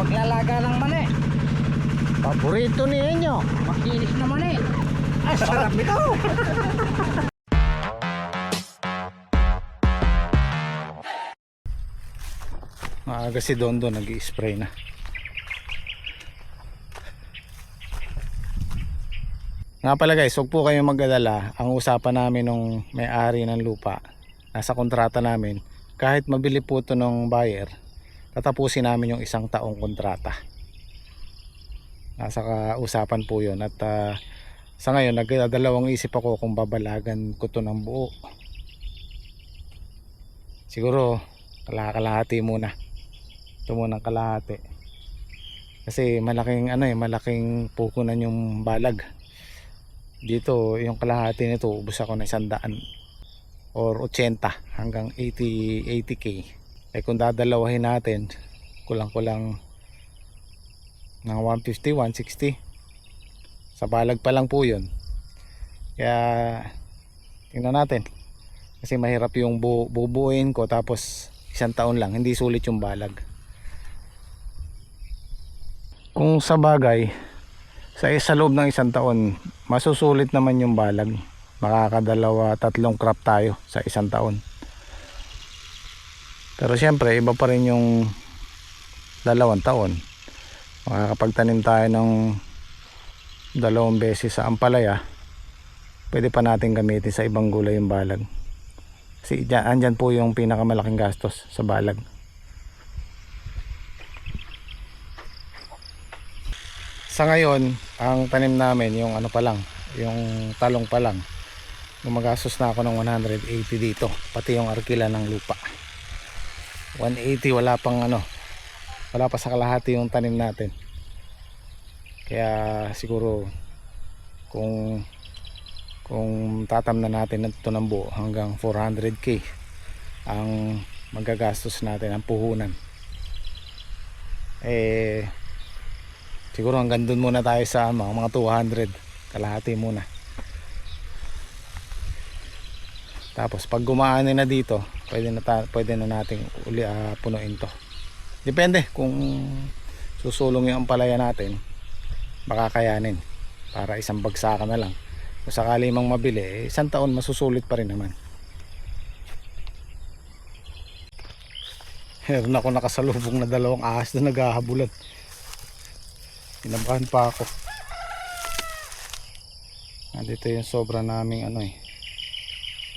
paglalaga ng mani. Paborito ninyo. Makinis na mani. Ay, sarap ito. Maaga si Dondo nag-i-spray na. Nga pala guys, huwag po kayong mag-alala. Ang usapan namin nung may-ari ng lupa, nasa kontrata namin, kahit mabili po ito ng buyer, tatapusin namin yung 1 taong kontrata. Nasa usapan po yun. At sa ngayon, nagdadalawang isip ako kung babalagan ko ito ng buo. Siguro, kalahati muna. Ito muna ang kalahati. Kasi malaking malaking pukunan yung balag. Dito yung kalahati nito ubos ako ng 100 or 80 hanggang 80k. Eh kung dadalawahin natin, kulang-kulang ng 150, 160 sa balag pa lang po yun. Kaya tingnan natin, kasi mahirap yung bubuuin ko tapos 1 taon lang, hindi sulit yung balag. Kung sa bagay sa loob ng 1 taon masusulit naman yung balag, makakadalawa 3 crop tayo sa 1 taon. Pero syempre iba pa rin yung 2 taon. Makakapagtanim tayo ng 2 beses sa ampalaya, pwede pa natin gamitin sa ibang gulay yung balag. Kasi andyan po yung pinakamalaking gastos sa balag. Sa ngayon, ang tanim namin yung pa lang, yung talong pa lang. Gumagastos na ako ng 180 dito, pati yung arkila ng lupa. 180, wala pa sa kalahati yung tanim natin. Kaya siguro kung tatamnan natin ito ng buo, hanggang 400k ang magagastos natin, ang puhunan. Siguro hanggang dun muna tayo sa mga 200, kalahati muna. Tapos pag gumaanin na dito, pwede na nating punuin to. Depende kung susulong yung ampalaya natin, baka kayanin para 1 bagsakan na lang. Kung sakali mang mabili, 1 taon masusulit pa rin naman. Meron ako nakasalubong na 2 ahas na naghahabulan. Pinabahan pa ako. Dito yung sobra naming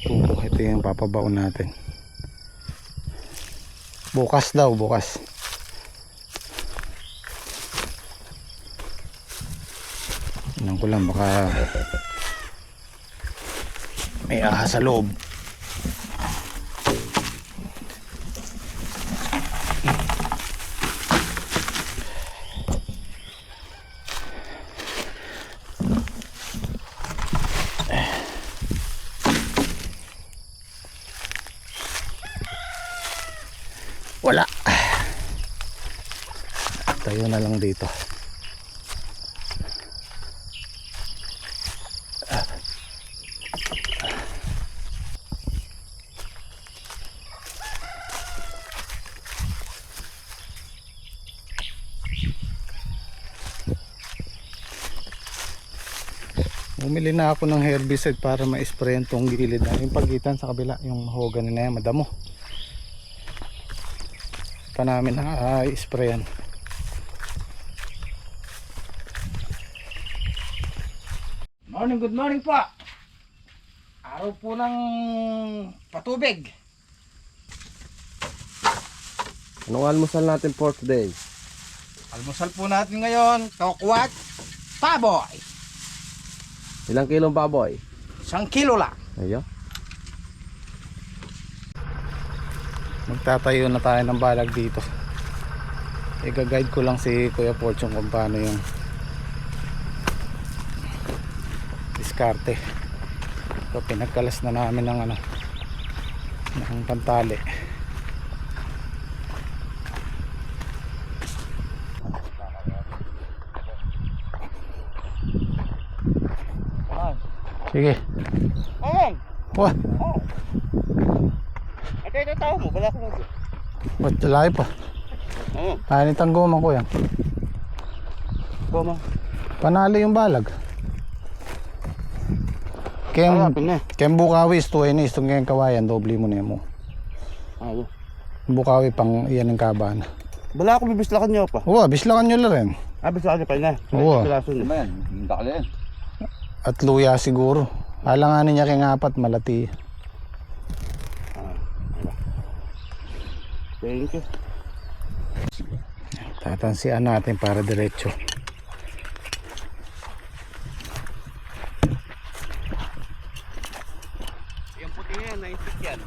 tubo. Ito yung papabaon natin. Bukas daw, bukas. Tingnan ko lang, baka may ahas sa loob. Wala. Tayo na lang dito. Bumili na ako ng herbicide para ma-sprayan tong gilid na yung pagitan sa kabila, yung mahogany na yan, madamo pa namin na i-sprayan. Good morning po. Araw po ng patubig. Anong almusal natin for today? Almusal po natin ngayon, tokwat, paboy. Ilang kilong baboy? 1 kilo lang. Ayo. Magtatayo na tayo ng balag dito. I-guide ko lang si Kuya Fortune kung paano yung diskarte. So pinagkalas na namin ng ng pantali. Sige. Among. Wah, Ito tao mo, wala ko. ba't layo pa? Oo. Kain ang goma kuya. Goma. Panalo yung balag. Kem na. kem bukawi is 2 inis tung keng kawayan doble mo na mo. Oo. Bukawi pang iyan ng kaban. Bala ako bibislakan niyo pa. Oo, bislakan nyo lang rin. Bislakan niyo pa na. Oo. Piraso niyo. Man, dakal yan. At luya siguro. Alanganin niya kay apat malati. Thank you. Tatansian natin para diretso. Yung puti yan, naisip yan.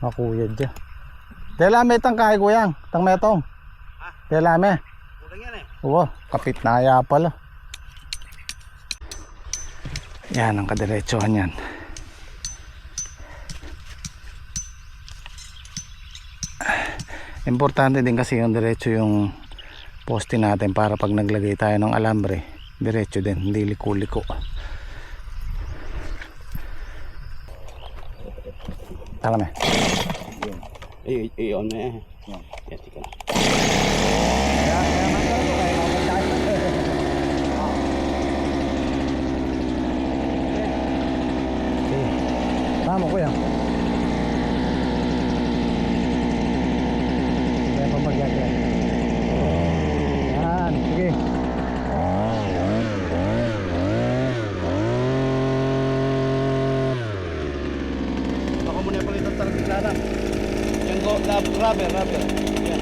Makuyad dyan. Telame tang kay kuyang. Tang metong. Telame. Kurang yan eh. Oo, kapit na aya pala. Yan ang kadiretsohan yan. Importante din kasi yung diretso yung poste natin para pag naglagay tayo ng alambre, diretso din, hindi liko-liko. Tama. On na eh. Yan, tika. Tama kuya. Kaya pamagyan yan. Yan, sige. Baka muna yung palitan talagang tiglanan. Yan go, rubber. Yan.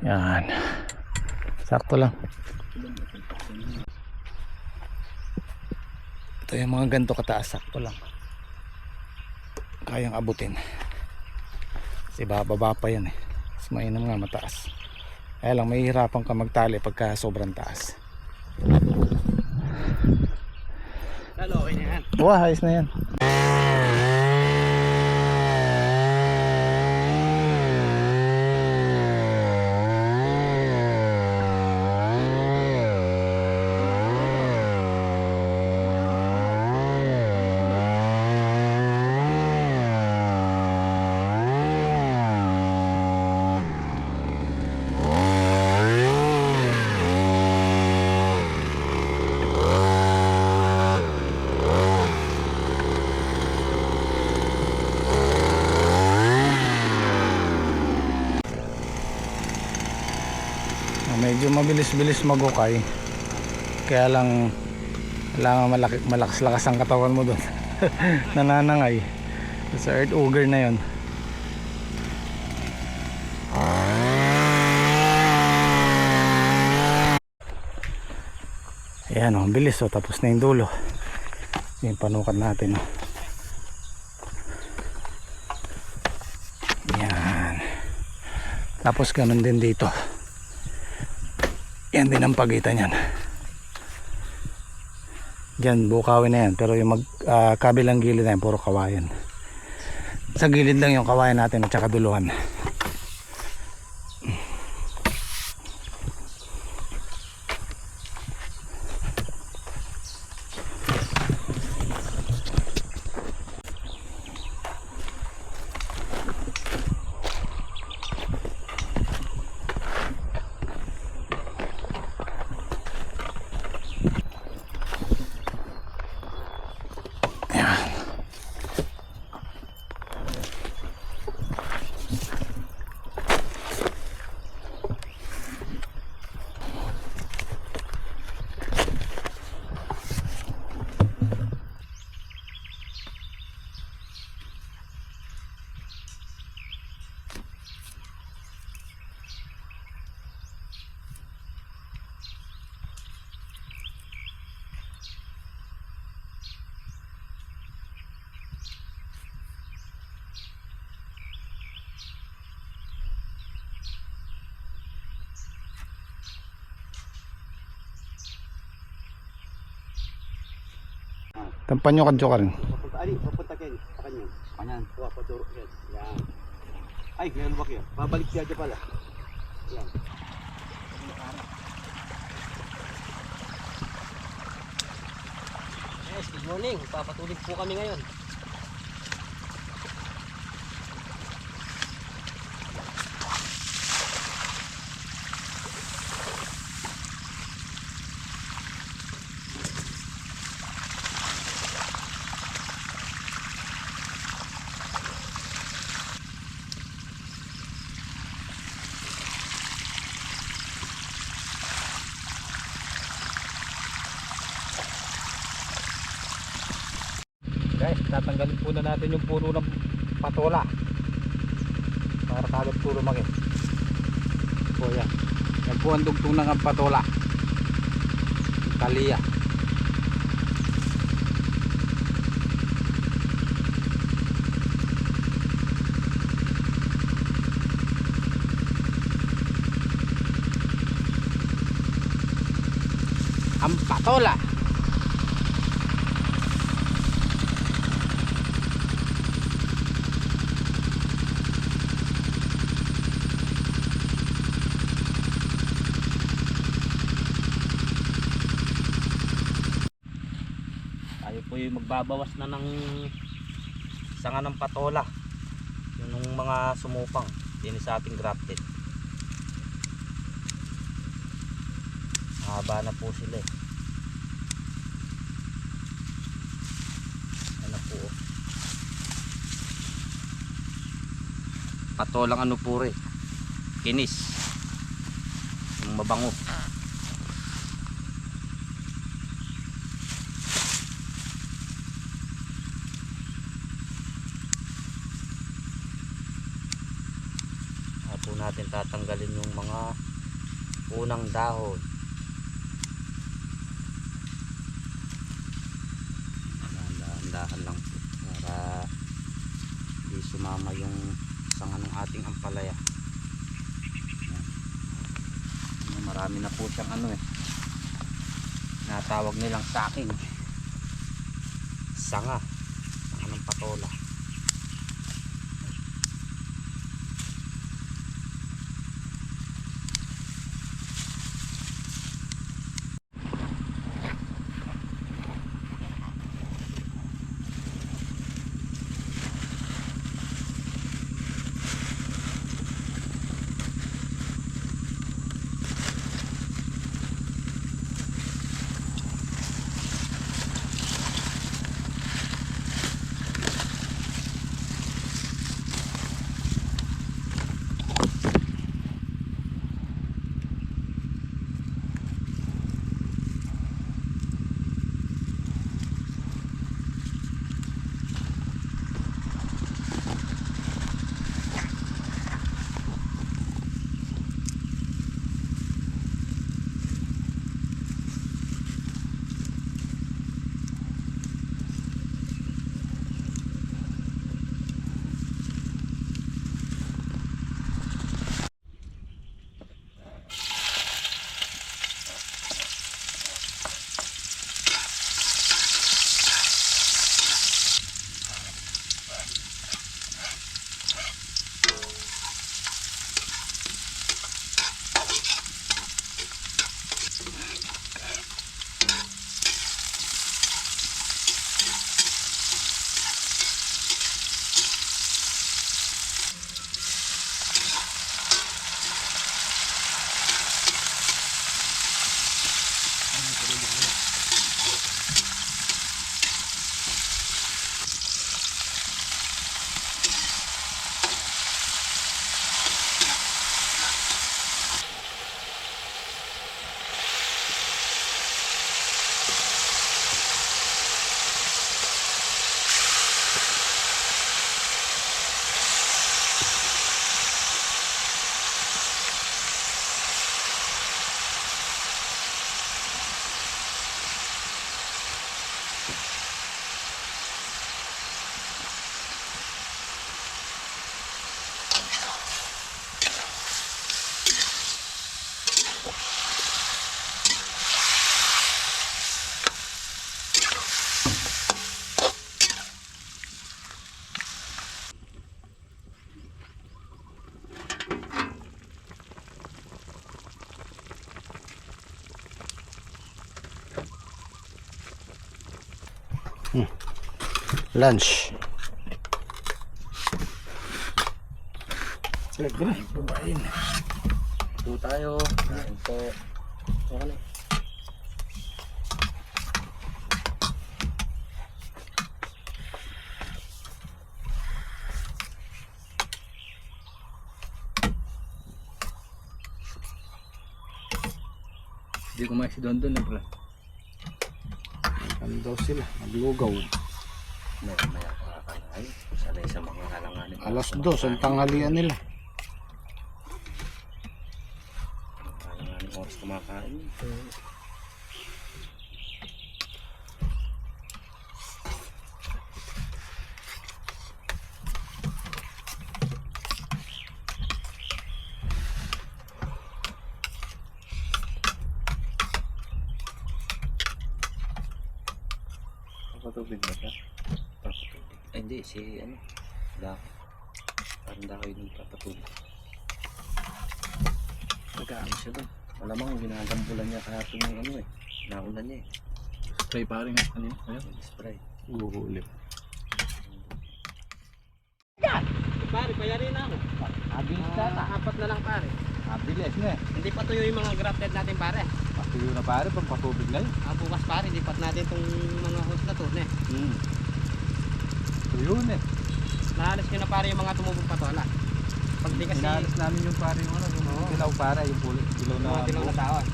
Yan. Sakto lang. Ito yung mga ganito kataas, sakto lang. Kayang abutin. Kasi bababa pa yan eh. Mas mainam nga mataas. Kaya lang mahihirapan ka magtali pagka sobrang taas. Lalo, okay na yan. Wah, ayos na yan. Medyo mabilis-bilis magukay. Kaya lang kailangan malakas-lakas ang katawan mo doon. Nananangay. Sa earth auger na yon. Ayan o, bilis o. Tapos na yung dulo. Yung panukat natin o. Yan. Tapos ganun din dito. Yan din ang pagitan yan. Diyan bukawin na yan. Pero yung kabilang gilid na yan puro kawayan. Sa gilid lang yung kawayan natin at saka duluhan. Tampan nyo kadyo ka rin. Papunta kayo. Sa kanya. Kanyan. Tuwa, paturo yan. Yan. Ay, ngayon ba kayo? Babalik siya dyan pala. Yan. Yes, good morning. Papatulog po kami ngayon. Guys, tatanggalin po na natin yung puno ng patola para kagad po lumaki. So yan, yan po ang dugtong ng patola, Italia. Ang patola. Tayo po yung magbabawas na ng sanga ng patola. Yung mga sumupang. Din sa ating grafted. Mahaba na po sila eh. Ano po oh. Patolang ano po rin. Kinis. Yung mabango. Po natin tatanggalin yung mga unang dahon. Dahan-dahan lang po para hindi sumama yung sanga ng ating ampalaya. Marami na po siyang ano eh, natawag nilang saking sanga ng patola. Lunch. Sige, babain. Po tayo. Kain po. Okay na. Hindi kumain si Don Don, bro. Ano daw sila? Naglugaw. Maya kakakain. Sanay sa mga kalanganin. Alas 2 ang tanghalian nila. Kalanganin oras kumakain. Papatubig ba ka? Papatubig. Ay, hindi. Si ano? Dako. Parang dako yung papatubig. Nag-aano siya doon. Malamang ginagambulan niya kahapon yung ano eh. Naulan niya eh. Spray pa rin nga kanina. Spray. Uhuli. Pare, payari na ako. Apat na lang pare. Bilis na eh. Hindi pa tuyo yung mga grafted natin pare. Patuyo na pare, pang patubig na yun. Bukas pare, lipat natin itong mga host na to. Tuyo na eh. Naalis nyo na pare yung mga tumubong patola. Pag di kasi Inalis namin yung pare yung ano, yung dilaw pare, yung dilaw na mga dilaw na taon.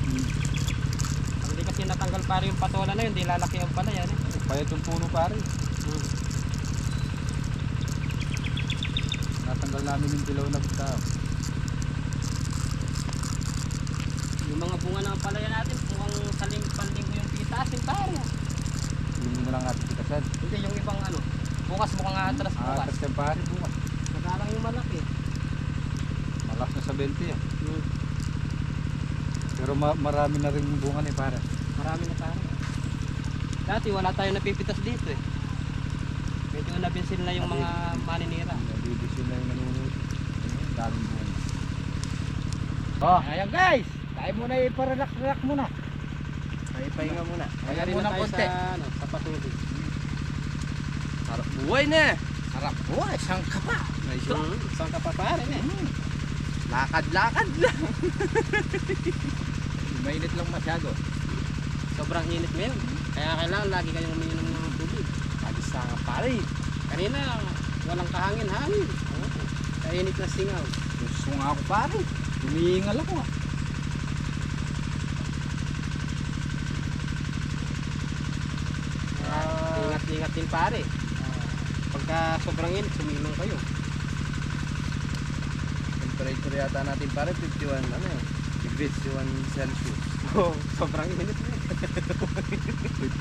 Pag di kasi natanggal pare yung patola na yun, di lalaki ang pala yan eh. Payat yung puno pare. Natanggal namin yung dilaw na tao. Yung mga bunga ng palaya natin, mukhang panlinggo yung pitasin pare. Hindi mo lang natin pitasan. Hindi, yung ibang ano, bukas mukhang atras bukas. Tapos yung pare bukas. Nagalang yung malaki. Malas na sa 20 eh. Pero marami na rin bunga ni pare. Marami na pare. Dati wala tayo napipitas dito eh. Medyo nabinsil na yung mga maninira. Nabibisyo na yung nanunod. Daming bunga. Ayan guys! Tayo muna iparelax-relax muna. Ay, pahinga muna. Kaya rin na tayo sa, ano, sa patubig. Harap buhay na. Harap buhay. Saan ka pa? Saan ka pa pare eh? Lakad-lakad lang. Mainit lang masyado. Sobrang init ngayon. Kaya kailangan lagi kayong umiinom ng tubig. Agis sa nga pare. Kanina walang kahangin-hangin. Kainit na singaw. Gusto nga ako pare. Humihingal ako ah. Ingat-ingat din pare. Pagka sobrang init, suminom kayo. Temperature yata natin pare 51 ano eh. Degrees 51 Celsius. Oh, sobrang init na.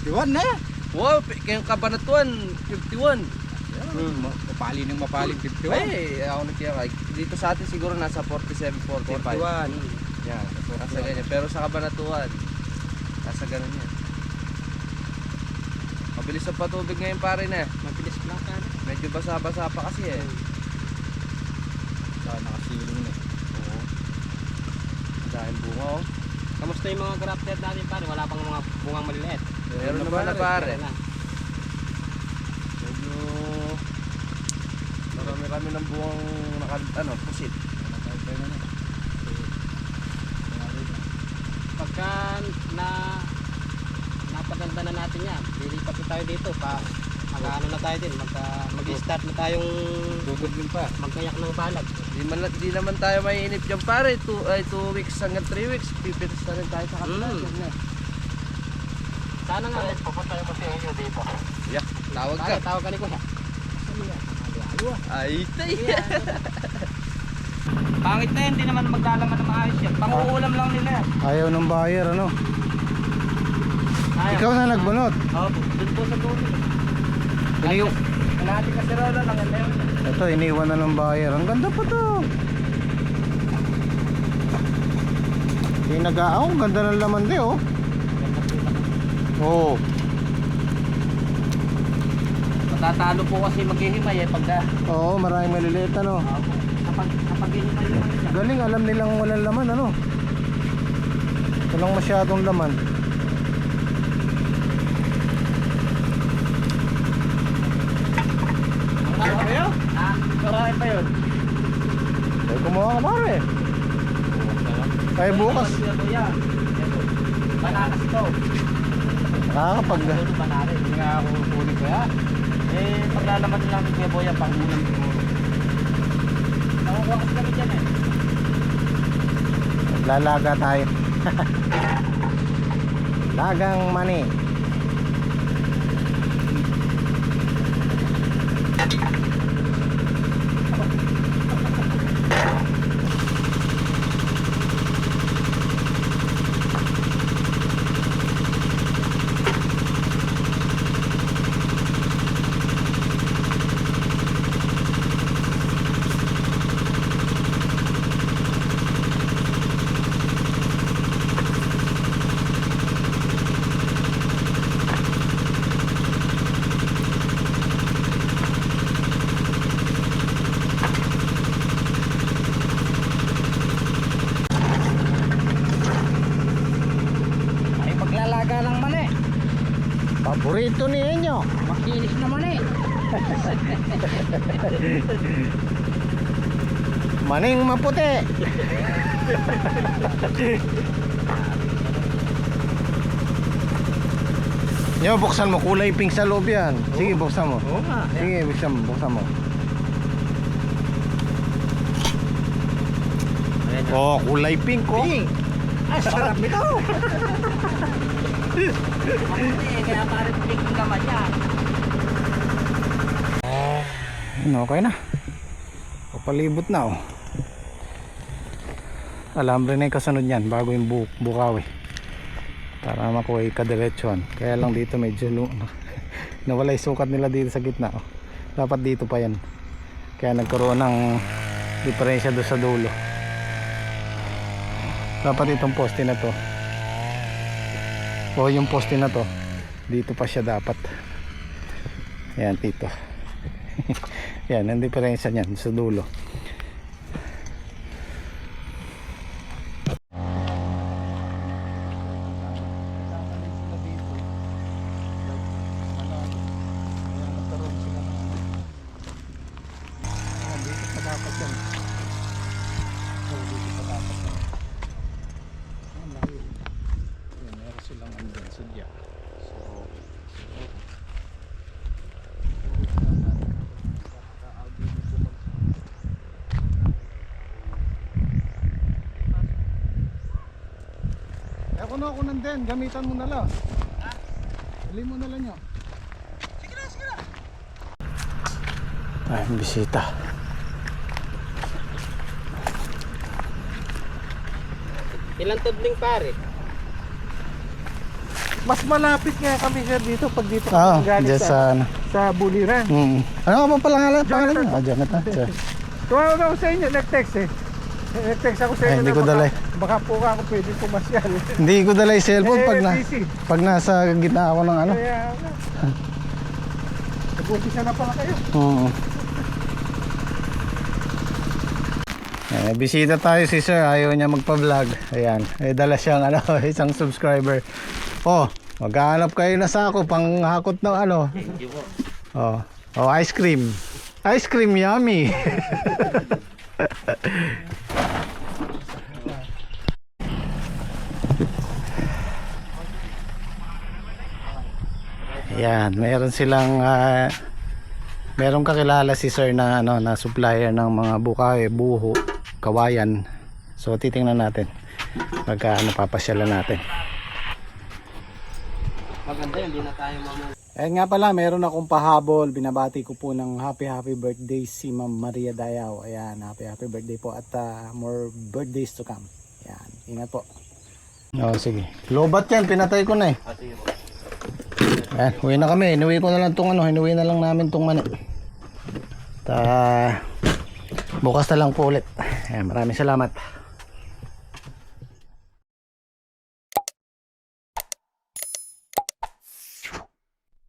51 na. Wow, kayong Kabanatuan 51. Mapali ng mapaling 51. Ay, ako nagkiyakay. Dito sa atin siguro nasa 47, 45. 41. Yan, nasa ganyan. Pero sa Kabanatuan, nasa ganun yan. Mabilis sa patubig ngayon pare na. Mabilis lang pare. Medyo basa-basa pa kasi eh. Saka nakasilong na. Oo. Ang dahil bunga oh. Kamusta yung mga grafted natin pare? Wala pang mga bungang maliliit. Meron naman na pare. Meron na. Medyo marami-rami ng buwang pusit. Pagka napaganda na natin yan, lilipat na tayo dito pa mag-ano na tayo din, mag-start na tayong Dugod din pa. magkayak ng balag. Di naman tayo maiinip dyan pare. 2 weeks hanggang 3 weeks. Pipitas na rin tayo sa kanila. Sana nga papunta yung kasi inyo dito. Yeah, tawag ka. Pare, tawag ka ni Kuya. Ay, tay. Pangit na yun, hindi naman maglalaman ng maayos yan. Panguulam lang nila yan. Ayaw ng buyer, ano? Ikaw na nagbunot. Oo, doon po sa dulo. Kalahati kasi rolo lang yan. Ito, iniwan na ng buyer. Ang ganda pa to. Ang ganda ng laman din, oh. Oo. Matatalo po kasi maghihimay eh pagka Oo, maraming maliliit, ano. kapag hihimay yung mga yan. Galing, alam nilang walang laman, ano. Walang masyadong laman. kumain pa yun? Ay, kumuha ka pare. Ay, bukas. Bananas ito. Nakakapag... Bananas. Hindi nga ako kunin ko yan. Eh, paglalaman lang ni Kuya Boya, pangulam siguro. Nakukuha kasi kami dyan eh. Lalaga tayo. Lagang mani. Ay, maglalaga ng mani. Paborito ni Enyo. Makinis naman eh. Maning maputi. Yo, buksan mo, kulay pink sa loob yan. Sige, buksan mo. Oo nga. Sige, buksan mo. Oh, kulay pink oh. Ay, sarap nito. Mabuti, kaya parang pink yung laman niya. Okay na. Papalibot na oh. Alambre na yung kasunod yan bago yung bukawi. Para makuha yung kadiretsuhan. Kaya lang dito medyo nawala yung sukat nila dito sa gitna oh. Dapat dito pa yan. Kaya nagkaroon ng diferensya doon sa dulo. Dapat itong poste na to o yung poste na to dito pa siya dapat. Yan dito. Yan ang diferensya niyan sa dulo. Ako nandun, gamitan mo na lang. Dali mo na lang yun. Sige na. Ay, bisita. Ilang tudling pare? Mas malapit nga kami sir dito pag dito Ah, kami galing dyan sa ano. sa Buliran. Ano ka pa pangalan niyo? Ah, Jonathan. Sir. Tumawag ako sa inyo, nag-text eh. Nag-text ako sa Ay, inyo hindi na ko dala eh. baka po ako pwede pumasyal. Hindi ko dala yung cellphone busy. pag nasa gitna ako ng ano. Kaya nag-umpisa na pala kayo. Bisita tayo si sir, ayaw niya magpa-vlog. Ayan, dala siyang ano, isang subscriber. Oh, maghanap kayo na sako pang hakot ng ano. Oh, ice cream. Ice cream yummy. Ayan, meron silang meron kakilala si sir na ano, na supplier ng mga bukawi, buho, kawayan. So titingnan natin pagka ano, papasyalan natin. Maganda yun, hindi na tayo Ayun nga pala, meron akong pahabol. Binabati ko po ng happy birthday si Ma'am Maria Dayaw. Ayan, happy birthday po at more birthdays to come. Ayan, ingat po. Oh, sige. Lobat yan, pinatay ko na eh. Ayan, uwi na kami. Inuwi ko na lang tong ano, inuwi na lang namin tong mani. Bukas na lang po ulit. Ayan, maraming salamat.